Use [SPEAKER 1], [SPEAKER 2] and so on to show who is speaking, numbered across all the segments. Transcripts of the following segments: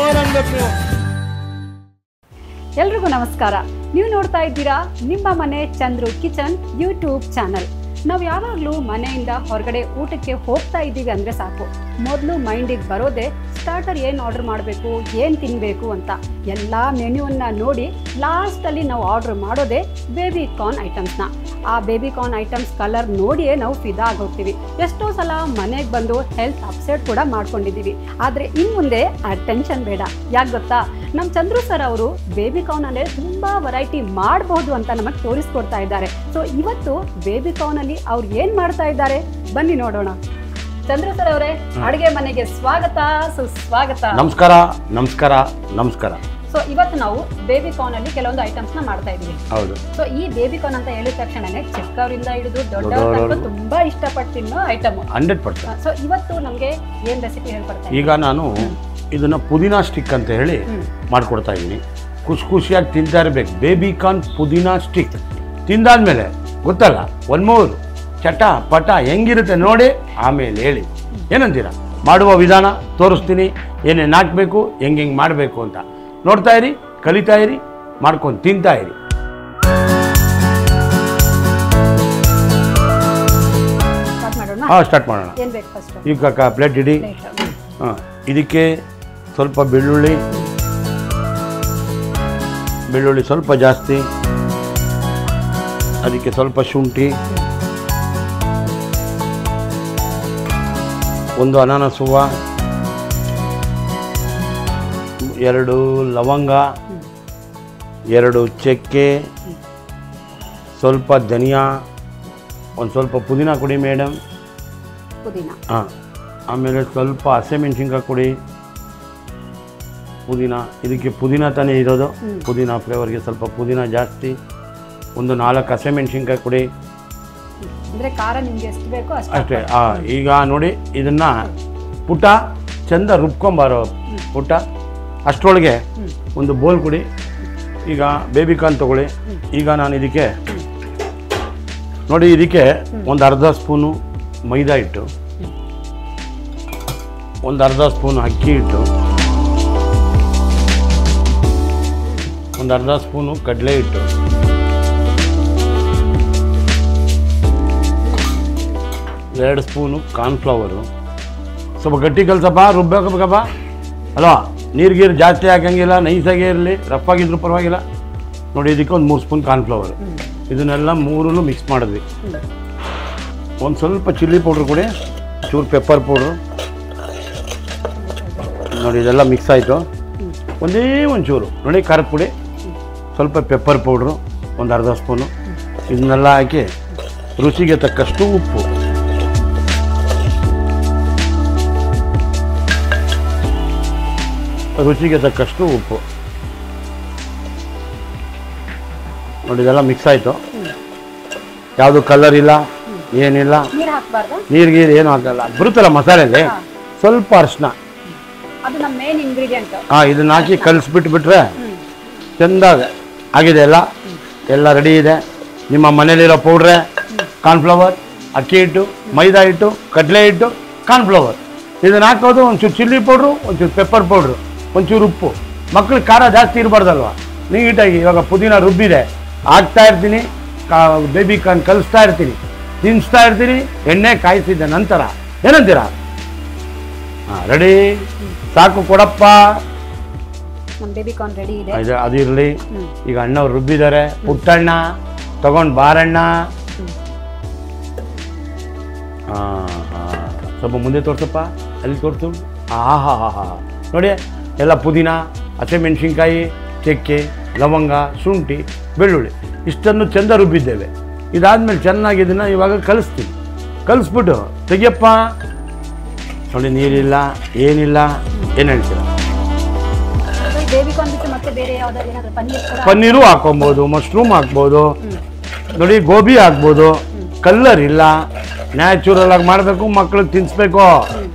[SPEAKER 1] ಜೋರ್ ಅನ್ಬೇಕು ನೀವು.
[SPEAKER 2] ಎಲ್ರಿಗೂ ನಮಸ್ಕಾರ. ನೀವು ನೋಡ್ತಾ ಇದ್ದೀರಾ ನಿಮ್ಮ ಮನೆ ಚಂದ್ರು ಕಿಚನ್ ಯೂಟ್ಯೂಬ್ ಚಾನಲ್. ನಾವು ಯಾವಾಗಲೂ ಮನೆಯಿಂದ ಹೊರಗಡೆ ಊಟಕ್ಕೆ ಹೋಗ್ತಾ ಇದ್ದೀವಿ ಅಂದರೆ ಸಾಕು, ಮೊದಲು ಮೈಂಡಿಗೆ ಬರೋದೇ ಸ್ಟಾರ್ಟರ್ ಏನು ಆರ್ಡರ್ ಮಾಡಬೇಕು, ಏನು ತಿನ್ನಬೇಕು ಅಂತ ಎಲ್ಲ ಮೆನ್ಯೂವನ್ನು ನೋಡಿ ಲಾಸ್ಟಲ್ಲಿ ನಾವು ಆರ್ಡ್ರ್ ಮಾಡೋದೇ ಬೇಬಿ ಕಾರ್ನ್ ಐಟಮ್ಸ್ನ. ಆ ಬೇಬಿ ಕಾರ್ನ್ ಐಟಮ್ಸ್ ಕಲರ್ ನೋಡಿಯೇ ನಾವು ಫಿದಾ ಆಗೋಗ್ತೀವಿ. ಎಷ್ಟೋ ಸಲ ಮನೆಗೆ ಬಂದು ಹೆಲ್ತ್ ಅಪ್ಸೆಟ್ ಕೂಡ ಮಾಡ್ಕೊಂಡಿದ್ದೀವಿ. ಆದರೆ ಇನ್ನು ಮುಂದೆ ಆ ಟೆನ್ಷನ್ ಬೇಡ. ಯಾಕೆ ಗೊತ್ತಾ, ನಮ್ಮ ಚಂದ್ರು ಸರ್ ಅವರು ಬೇಬಿ ಕಾರ್ನಲ್ಲೇ ತುಂಬ ವೆರೈಟಿ ಮಾಡಬಹುದು ಅಂತ ನಮಗೆ ತೋರಿಸ್ಕೊಡ್ತಾ ಇದ್ದಾರೆ. ಸೊ ಇವತ್ತು ಬೇಬಿ ಕಾರ್ನಲ್ಲಿ ಅವ್ರು ಏನು ಮಾಡ್ತಾ ಇದ್ದಾರೆ ಬನ್ನಿ ನೋಡೋಣ. ಚಂದ್ರು ಸರ್ ಅವರೇ, ಅಡುಗೆ ಮನೆಗೆ ಸ್ವಾಗತ, ಸುಸ್ವಾಗತ.
[SPEAKER 3] ನಮಸ್ಕಾರ ನಮಸ್ಕಾರ ನಮಸ್ಕಾರ.
[SPEAKER 2] ಸೊ ಇವತ್ತು ನಾವು ಬೇಬಿ ಕಾರ್ನ್ ಅಲ್ಲಿ ಕೆಲವೊಂದು ಐಟಮ್ಸ್ ನ ಮಾಡ್ತಾ ಇದೀವಿ.
[SPEAKER 3] ಹೌದು.
[SPEAKER 2] ಸೊ ಈ ಬೇಬಿ ಕಾರ್ನ್ ಅಂತ ಹೇಳಿದ ತಕ್ಷಣನೇ ಚಿಕ್ಕವರಿಂದ ಹಿಡಿದು ದೊಡ್ಡವರು ತುಂಬಾ ಇಷ್ಟಪಟ್ಟು ತಿನ್ನೋ ಐಟಮ್
[SPEAKER 3] 100%.
[SPEAKER 2] ಸೊ ಇವತ್ತು ನಮಗೆ ಏನ್ ರೆಸಿಪಿ ಹೇಳ್ಕೊಡ್ತಾ
[SPEAKER 3] ಈಗ ನಾನು ಇದನ್ನ ಪುದೀನಾ ಸ್ಟಿಕ್ ಅಂತ ಹೇಳಿ ಮಾಡ್ಕೊಡ್ತಾ ಇದ್ದೀನಿ. ಖುಷಿಯಾಗಿ ತಿಂತಾ ಇರಬೇಕು. ಬೇಬಿ ಕಾರ್ನ್ ಪುದೀನಾ ಸ್ಟಿಕ್ ತಿಂದಾದ್ಮೇಲೆ ಗೊತ್ತಲ್ಲ, ಒನ್ ಮೋರ್ ಚಟ ಪಟ ಹೆಂಗಿರುತ್ತೆ ನೋಡಿ, ಆಮೇಲೆ ಹೇಳಿ ಏನಂತೀರ. ಮಾಡುವ ವಿಧಾನ ತೋರಿಸ್ತೀನಿ, ಏನೇನು ಹಾಕಬೇಕು, ಹೆಂಗೆ ಮಾಡಬೇಕು ಅಂತ. ನೋಡ್ತಾ ಇರಿ, ಕಲಿತಾ ಇರಿ, ಮಾಡ್ಕೊಂಡು ತಿಂತಾ ಇರಿ. ಸ್ಟಾರ್ಟ್ ಮಾಡೋಣ. ಈಗ ಪ್ಲೇಟ್ ಇಡಿ. ಇದಕ್ಕೆ ಸ್ವಲ್ಪ ಬೆಳ್ಳುಳ್ಳಿ ಸ್ವಲ್ಪ ಜಾಸ್ತಿ, ಅದಕ್ಕೆ ಸ್ವಲ್ಪ ಶುಂಠಿ, ಒಂದು ಅನಾನಸ್ ಹೂವು, 2 ಲವಂಗ, 2 ಚಕ್ಕೆ, ಸ್ವಲ್ಪ ಧನಿಯಾ, ಒಂದು ಸ್ವಲ್ಪ ಪುದೀನ ಕೊಡಿ ಮೇಡಮ್. ಹಾಂ, ಆಮೇಲೆ ಸ್ವಲ್ಪ ಹಸಿಮೆಣ್ಸಿನ್ಕಾಯಿ ಕೊಡಿ. ಪುದೀನ, ಇದಕ್ಕೆ ಪುದೀನ ತಾನೇ ಇರೋದು, ಪುದೀನ ಫ್ಲೇವರ್ಗೆ ಸ್ವಲ್ಪ ಪುದೀನ ಜಾಸ್ತಿ. ಒಂದು 4 ಹಸಿಮೆಣ್ಸಿನ್ಕಾಯಿ ಕೊಡಿ. ಅಷ್ಟೇ. ಈಗ ನೋಡಿ, ಇದನ್ನು ಪುಟ ಚಂದ ರುಬ್ಕೊಂಬಾರೋ ಪುಟ. ಅಷ್ಟರೊಳಗೆ ಒಂದು ಬೋಲ್ ಕೊಡಿ. ಈಗ ಬೇಬಿ ಕಾರ್ನ್ ತಗೊಳ್ಳಿ. ಈಗ ನಾನು ಇದಕ್ಕೆ ನೋಡಿ, ಇದಕ್ಕೆ ಒಂದು ಅರ್ಧ ಸ್ಪೂನು ಮೈದಾ ಹಿಟ್ಟು, ಒಂದು ಅರ್ಧ ಸ್ಪೂನು ಅಕ್ಕಿ ಹಿಟ್ಟು, ಒಂದು ಅರ್ಧ ಸ್ಪೂನು ಕಡಲೆ ಹಿಟ್ಟು, ಎರಡು ಸ್ಪೂನು ಕಾರ್ನ್ಫ್ಲವರು. ಸ್ವಲ್ಪ ಗಟ್ಟಿ ಕಲ್ಸಪ್ಪ, ರುಬ್ಬೇಕಪ್ಪ. ಅಲ್ವಾ, ನೀರು ಜಾಸ್ತಿ ಹಾಕಂಗಿಲ್ಲ, ನೈಸಾಗೇ ಇರಲಿ, ರಫ್ ಆಗಿದ್ರು ಪರವಾಗಿಲ್ಲ. ನೋಡಿ, ಇದಕ್ಕೆ ಒಂದು 3 ಸ್ಪೂನ್ ಕಾರ್ನ್ಫ್ಲವರು. ಇದನ್ನೆಲ್ಲ 3 ಮಿಕ್ಸ್ ಮಾಡಿದ್ವಿ. ಒಂದು ಸ್ವಲ್ಪ ಚಿಲ್ಲಿ ಪೌಡ್ರ್ ಕೊಡಿ, ಚೂರು ಪೆಪ್ಪರ್ ಪೌಡ್ರು. ನೋಡಿ, ಇದೆಲ್ಲ ಮಿಕ್ಸ್ ಆಯಿತು. ಒಂದೇ ಒಂಚೂರು ನೋಡಿ ಖಾರದ ಪುಡಿ, ಸ್ವಲ್ಪ ಪೆಪ್ಪರ್ ಪೌಡ್ರು, ಒಂದು ಅರ್ಧ ಸ್ಪೂನು. ಇದನ್ನೆಲ್ಲ ಹಾಕಿ ರುಚಿಗೆ ತಕ್ಕಷ್ಟು ಉಪ್ಪು, ರುಚಿಗೆ ತಕ್ಕಷ್ಟು ಉಪ್ಪು. ನೋಡಿ, ಇದೆಲ್ಲ ಮಿಕ್ಸ್ ಆಯಿತು. ಯಾವುದು ಕಲರ್ ಇಲ್ಲ, ಏನಿಲ್ಲ, ನೀರಿಗೆ ಏನು ಹಾಕಲ್ಲ. ಬರುತ್ತಲ್ಲ ಮಸಾಲೆಯಲ್ಲಿ ಸ್ವಲ್ಪ ಅರಿಶಿನ, ಇದನ್ನ ಹಾಕಿ ಕಲಿಸ್ಬಿಟ್ಬಿಟ್ರೆ ಚೆಂದಾಗ ಆಗಿದೆ. ಎಲ್ಲ ರೆಡಿ ಇದೆ. ನಿಮ್ಮ ಮನೇಲಿರೋ ಪೌಡ್ರೆ ಕಾರ್ನ್ಫ್ಲವರ್, ಅಕ್ಕಿ ಹಿಟ್ಟು, ಮೈದಾ ಹಿಟ್ಟು, ಕಡಲೆ ಹಿಟ್ಟು, ಕಾರ್ನ್ಫ್ಲವರ್. ಇದನ್ನು ಹಾಕೋದು. ಒಂಚೂರು ಚಿಲ್ಲಿ ಪೌಡ್ರು, ಒಂಚೂರು ಪೆಪ್ಪರ್ ಪೌಡ್ರು, ಒಂಚೂರು ಉಪ್ಪು. ಮಕ್ಳಿಗೆ ಖಾರ ಜಾಸ್ತಿ ಇರಬಾರ್ದಲ್ವ, ನೀಟಾಗಿ. ಇವಾಗ ಪುದೀನ ರುಬ್ಬಿದೆ, ಹಾಕ್ತಾ ಇರ್ತೀನಿ. ಬೇಬಿ ಕಾರ್ನ್ ಕಲಿಸ್ತಾ ಇರ್ತೀನಿ, ತಿನ್ನಿಸ್ತಾ ಇರ್ತೀನಿ. ಎಣ್ಣೆ ಕಾಯಿಸಿದ್ದ ನಂತರ ಏನಂತೀರಾ? ಹಾಂ, ರೆಡಿ, ಸಾಕು ಕೊಡಪ್ಪ. ಅದು ಇರಲಿ. ಈಗ ಅಣ್ಣವ್ರು ರುಬ್ಬಿದ್ದಾರೆ. ಪುಟ್ಟಣ್ಣ ತಗೊಂಡು ಬಾರಣ್ಣ. ಸ್ವಲ್ಪ ಮುಂದೆ ತೋರ್ಸಪ್ಪ, ಅಲ್ಲಿ ತೋರಿಸು. ಆಹಾ, ನೋಡಿ, ಎಲ್ಲ ಪುದೀನ, ಹಸಿಮೆಣ್ಸಿನ್ಕಾಯಿ, ಚಕ್ಕೆ, ಲವಂಗ, ಶುಂಠಿ, ಬೆಳ್ಳುಳ್ಳಿ ಇಷ್ಟನ್ನು ಚೆಂದ ರುಬ್ಬಿದ್ದೇವೆ. ಇದಾದ್ಮೇಲೆ ಚೆನ್ನಾಗಿ ಇದನ್ನು ಇವಾಗ ಕಲಿಸ್ತೀನಿ. ಕಲಿಸ್ಬಿಟ್ಟು ತೆಗಿಯಪ್ಪ. ನೋಡಿ, ನೀರಿಲ್ಲ, ಏನಿಲ್ಲ. ಏನು ಹೇಳ್ತೀರ? ಪನ್ನೀರು ಹಾಕೊಬೋದು, ಮಶ್ರೂಮ್ ಹಾಕ್ಬೋದು, ನೋಡಿ ಗೋಬಿ ಹಾಕ್ಬೋದು. ಕಲ್ಲರ್ ಇಲ್ಲ, ನ್ಯಾಚುರಲ್ ಆಗಿ ಮಾಡಬೇಕು, ಮಕ್ಕಳಿಗೆ ತಿನ್ನಿಸ್ಬೇಕು,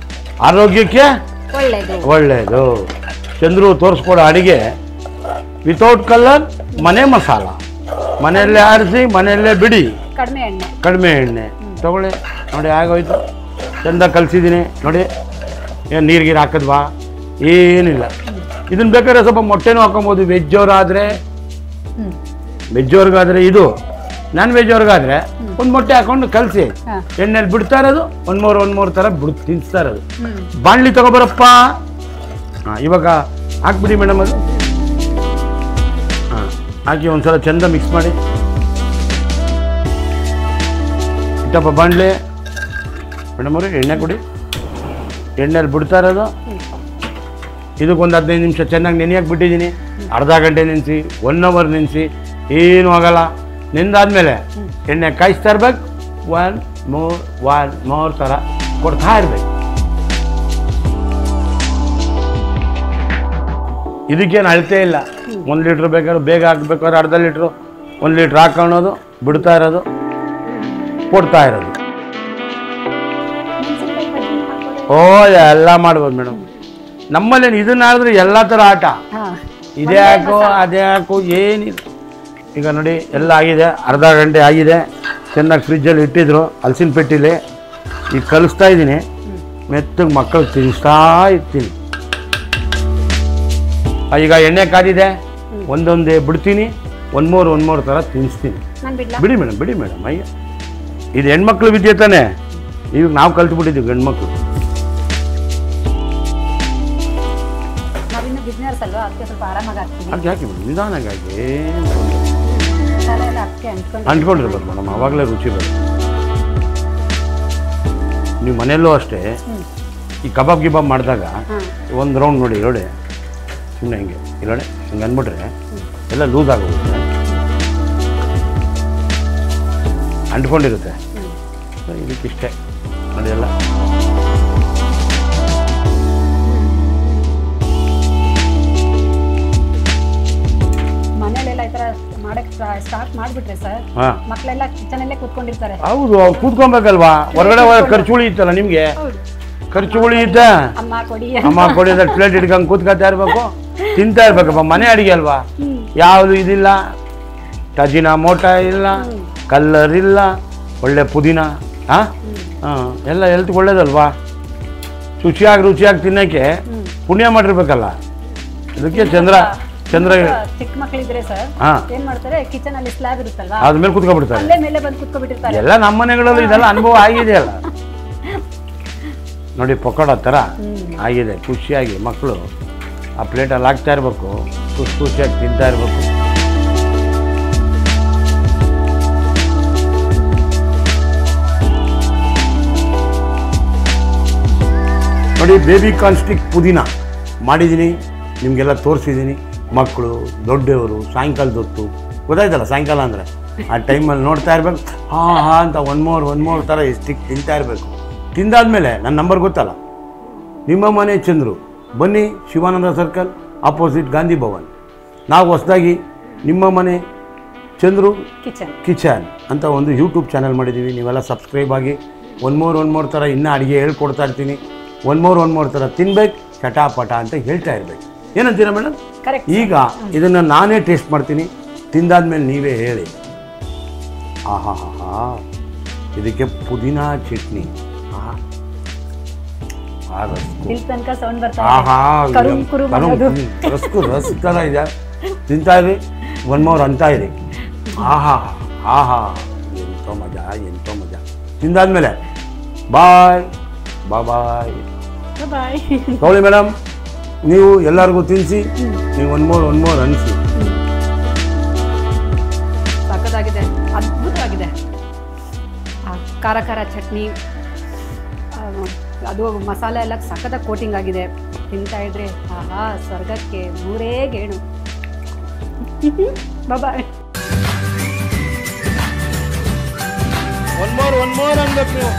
[SPEAKER 3] ಆರೋಗ್ಯಕ್ಕೆ ಒಳ್ಳೆಯದು. ಚಂದ್ರು ತೋರಿಸ್ಕೊಡೋ ಅಡಿಗೆ ವಿತೌಟ್ ಕಲರ್, ಮನೆ ಮಸಾಲ, ಮನೆಯಲ್ಲೇ ಆರಿಸಿ ಮನೆಯಲ್ಲೇ ಬಿಡಿ, ಕಡಿಮೆ ಎಣ್ಣೆ ತಗೊಳ್ಳಿ. ನೋಡಿ ಆಗೋಯ್ತು, ಚೆಂದ ಕಲಿಸಿದ್ದೀನಿ ನೋಡಿ. ಏನು ನೀರು ಹಾಕಿದ್ವಾ? ಏನಿಲ್ಲ, ಇದನ್ನ ಬೇಕಾದ್ರೆ ಸ್ವಲ್ಪ ಮೊಟ್ಟೆನೂ ಹಾಕೊಬೋದು. ವೆಜ್ ಅವ್ರಾದ್ರೆ ಇದು, ನಾನ್ ವೆಜ್ ಅವ್ರಿಗಾದ್ರೆ ಒಂದು ಮೊಟ್ಟೆ ಹಾಕೊಂಡು ಕಲಸಿ ಎಣ್ಣೆಲಿ ಬಿಡ್ತಾ ಇರೋದು, ಒಂದ್ ಮೂರು ಥರ ತಿನ್ನಿಸ್ತಾ ಇರೋದು. ಬಾಣ್ಲಿ ತಗೊಬರಪ್ಪ. ಇವಾಗ ಹಾಕ್ಬಿಡಿ ಮೇಡಮ್, ಅದು ಹಾಕಿ ಒಂದ್ಸಲ ಚಂದ ಮಿಕ್ಸ್ ಮಾಡಿ ಇಟ್ಟಪ್ಪ ಬಾಣ್ಲಿ. ಮೇಡಮ್ ಅವ್ರಿಗೆ ಎಣ್ಣೆ ಕೊಡಿ. ಎಣ್ಣೆಲಿ ಬಿಡ್ತಾ ಇರೋದು, ಇದಕ್ಕೊಂದು 15 ನಿಮಿಷ ಚೆನ್ನಾಗಿ ನೆನೆಯಕ್ಕೆ ಬಿಟ್ಟಿದ್ದೀನಿ. ಅರ್ಧ ಗಂಟೆ ನೆನೆಸಿ, 1 ಅವರ್ ನೆನೆಸಿ, ಏನೂ ಆಗಲ್ಲ. ನೆಂದಾದ್ಮೇಲೆ ಎಣ್ಣೆ ಕಾಯಿಸ್ತಾ ಇರ್ಬೇಕು. ಒನ್ ಮೋರ್ ಥರ ಕೊಡ್ತಾ ಇರ್ಬೇಕು. ಇದಕ್ಕೇನು ಅಳತೆ ಇಲ್ಲ. 1 ಲೀಟ್ರ್ ಬೇಕಾದ್ರೆ ಬೇಗ ಹಾಕ್ಬೇಕಾದ್ರೆ ಅರ್ಧ ಲೀಟ್ರು, 1 ಲೀಟ್ರ್ ಹಾಕೊಳ್ಳೋದು, ಬಿಡ್ತಾ ಇರೋದು, ಕೊಡ್ತಾ ಇರೋದು. ಎಲ್ಲ ಮಾಡ್ಬೋದು ಮೇಡಮ್. ನಮ್ಮಲ್ಲಿ ಇದನ್ನ ಆಡಿದ್ರೆ ಎಲ್ಲ ಥರ ಆಟ, ಇದೇ ಹಾಕು ಅದೇ ಹಾಕು ಏನಿಲ್ಲ. ಈಗ ನೋಡಿ ಎಲ್ಲ ಆಗಿದೆ, ಅರ್ಧ ಗಂಟೆ ಆಗಿದೆ. ಚೆನ್ನಾಗಿ ಫ್ರಿಜ್ಜಲ್ಲಿ ಇಟ್ಟಿದ್ರು ಹಲಸಿನ ಪೆಟ್ಟಿಲಿ. ಈಗ ಕಲಿಸ್ತಾ ಇದ್ದೀನಿ, ಮೆತ್ತಗೆ ಮಕ್ಕಳಿಗೆ ತಿನ್ನಿಸ್ತಾ ಇರ್ತೀನಿ. ಈಗ ಎಣ್ಣೆ ಕಾದಿದೆ, ಒಂದೊಂದೇ ಬಿಡ್ತೀನಿ, ಒಂದು ಮೂರು ಥರ ತಿನ್ನಿಸ್ತೀನಿ. ಬಿಡಿ ಮೇಡಮ್ ಅಯ್ಯ, ಇದು ಹೆಣ್ಮಕ್ಳು ವಿದ್ಯೆ ತಾನೆ. ಈಗ ನಾವು ಕಲ್ತ್ಬಿಟ್ಟಿದ್ದೀವಿ ಹೆಣ್ಮಕ್ಳು. ಹಾಕಿ ಮೇಡಮ್, ನಿಧಾನಾಗಿ ಅಂಟ್ಕೊಂಡಿರ್ಬೇಕು ಮೇಡಮ್, ಆವಾಗಲೇ ರುಚಿ ಬರುತ್ತೆ. ನೀವು ಮನೆಯಲ್ಲೂ ಅಷ್ಟೇ ಈ ಕಬಾಬ್ ಗಿಬಾಬ್ ಮಾಡಿದಾಗ ಒಂದು ರೌಂಡ್ ನೋಡಿ ಸುಮ್ಮನೆ ಹಿಂಗೆ ಇಲ್ಲೋಡೆ ಹಿಂಗೆ ಅಂದ್ಬಿಟ್ರೆ ಎಲ್ಲ ಲೂಸ್ ಆಗೋಗುತ್ತೆ, ಅಂಟ್ಕೊಂಡಿರುತ್ತೆ. ಇದಕ್ಕಿಷ್ಟೇ ನೋಡಿ ಎಲ್ಲ.
[SPEAKER 2] ಸ್ಟಾರ್ಟ್ ಮಾಡ್ಬಿಟ್ರೆ ಸರ್, ಮಕ್ಕಳೆಲ್ಲ ಕಿಚನಲ್ಲೇ ಕೂತ್ಕೊಂಡಿರ್ತಾರೆ.
[SPEAKER 3] ಹೌದು, ಕೂತ್ಕೊಬೇಕಲ್ವಾ. ಹೊರಗಡೆ ಖರ್ಚು ಉಳಿಯುತ್ತಲ್ಲ ನಿಮ್ಗೆ, ಖರ್ಚು ಉಳಿಯುತ್ತೆ. ಅಮ್ಮ ಕೊಡಿ ಅಂತ ಪ್ಲೇಟ್ ಇಟ್ಕೊಂಡು ಕೂತ್ಕೊತಾ ಇರ್ಬೇಕು, ತಿಂತಾ ಇರ್ಬೇಕಪ್ಪ. ಮನೆ ಅಡಿಗೆ ಅಲ್ವಾ, ಯಾವುದು ಇದಿಲ್ಲ, ಟಜಿನ ಮೋಟ ಇಲ್ಲ, ಕಲ್ಲರ್ ಇಲ್ಲ, ಒಳ್ಳೆ ಪುದೀನ, ಎಲ್ಲ ಹೆಲ್ತ್ ಒಳ್ಳೇದಲ್ವಾ. ರುಚಿಯಾಗಿ ತಿನ್ನಕ್ಕೆ ಪುಣ್ಯ ಮಾಡಿರ್ಬೇಕಲ್ಲ. ಇದಕ್ಕೆ ಚಂದ್ರ
[SPEAKER 2] ಚಿಕ್ಕ ಮಕ್ಕಳಿದ್ರೆ ಸರ್ ಏನ್ ಮಾಡ್ತಾರೆ, ಕಿಚನ್ ಅಲ್ಲಿ ಸ್ಲ್ಯಾಬ್ ಇರುತ್ತಲ್ವಾ,
[SPEAKER 3] ಅದ್ಮೇಲೆ ಕುತ್ಕೊಬಿಡ್ತಾರೆ.
[SPEAKER 2] ಅಲ್ಲೇ ಮೇಲೆ ಬಂದು ಕುತ್ಕೊಬಿಟ್ಟಿರ್ತಾರೆ.
[SPEAKER 3] ಎಲ್ಲ ನಮ್ಮ ಮನೆಗಳಲ್ಲೂ ಇದೆಲ್ಲ ಅನುಭವ ಆಗಿದೆಯಲ್ಲ. ನೋಡಿ ಪಕೋಡ ಥರ ಆಗಿದೆ. ಖುಷಿಯಾಗಿ ಮಕ್ಕಳು ಆ ಪ್ಲೇಟಲ್ಲಿ ಹಾಕ್ತಾ ಇರಬೇಕು, ಖುಷಿಯಾಗಿ ತಿಂತಾ ಇರಬೇಕು. ನೋಡಿ ಬೇಬಿ ಕಾರ್ನ್ ಸ್ಟಿಕ್ ಪುದೀನ ಮಾಡಿದ್ದೀನಿ, ನಿಮಗೆಲ್ಲ ತೋರಿಸಿದ್ದೀನಿ. ಮಕ್ಕಳು ದೊಡ್ಡವರು ಸಾಯಂಕಾಲದ ಹೊತ್ತು ಗೊತ್ತಾಯ್ತಲ್ಲ, ಸಾಯಂಕಾಲ ಅಂದರೆ ಆ ಟೈಮಲ್ಲಿ ನೋಡ್ತಾ ಇರ್ಬೇಕು. ಅಂತ ಒನ್ ಮೋರ್ ಥರ ಸ್ಟಿಕ್ ತಿಂತಾ ಇರಬೇಕು. ತಿಂದಾದ್ಮೇಲೆ ನನ್ನ ನಂಬರ್ ಗೊತ್ತಲ್ಲ, ನಿಮ್ಮ ಮನೆ ಚಂದ್ರು, ಬನ್ನಿ ಶಿವಾನಂದ ಸರ್ಕಲ್ ಆಪೋಸಿಟ್ ಗಾಂಧಿ ಭವನ್. ನಾವು ಹೊಸದಾಗಿ ನಿಮ್ಮ ಮನೆ ಚಂದ್ರು ಕಿಚನ್ ಅಂತ ಒಂದು ಯೂಟ್ಯೂಬ್ ಚಾನಲ್ ಮಾಡಿದ್ದೀವಿ. ನೀವೆಲ್ಲ ಸಬ್ಸ್ಕ್ರೈಬ್ ಆಗಿ. ಒನ್ ಮೋರ್ ಥರ ಇನ್ನೂ ಅಡುಗೆ ಹೇಳ್ಕೊಡ್ತಾ ಇರ್ತೀನಿ. ಒನ್ ಮೋರ್ ಥರ ತಿನ್ಬೇಕು, ಚಟಾಪಟ ಅಂತ ಹೇಳ್ತಾ ಇರ್ಬೇಕು. ಏನಂತೀರಾ ಮೇಡಮ್? ಈಗ ಇದನ್ನು ನಾನೇ ಟೇಸ್ಟ್ ಮಾಡ್ತೀನಿ, ತಿಂದಾದ್ಮೇಲೆ ನೀವೇ ಹೇಳಿ. ಇದಕ್ಕೆ ಪುದೀನಾ ಚಟ್ನಿ, ರಸ್ ಥರ ಇದೆ. ತಿಂತಾ ಇರಿ, ಒನ್ ಮೋರ್ ಅಂತ ಇರಿ. ಎಂತೋ ಮಜಾ. ತಿಂದಾದ್ಮೇಲೆ ಬಾಯ್ ತಗೊಳ್ಳಿ ಮೇಡಮ್. ನೀವು ಎಲ್ಲರಿಗೂ ತಿನ್ನಿಸಿ, ನೀವು ಒನ್ ಮೋರ್ ಅನಿಸಿ.
[SPEAKER 2] ಸಖತ್ತಾಗಿದೆ, ಅದ್ಭುತವಾಗಿದೆ. ಖಾರ ಚಟ್ನಿ, ಅದು ಮಸಾಲೆ ಎಲ್ಲ ಸಖತ್ತಾಗಿ ಕೋಟಿಂಗ್ ಆಗಿದೆ. ತಿಂತಾ ಇದ್ರೆ ಸ್ವರ್ಗಕ್ಕೆ 3 ಗೇಣು. ಬಾಯ್.
[SPEAKER 3] ಒನ್ ಮೋರ್ ಅನ್ಬೇಕು ನೀವು.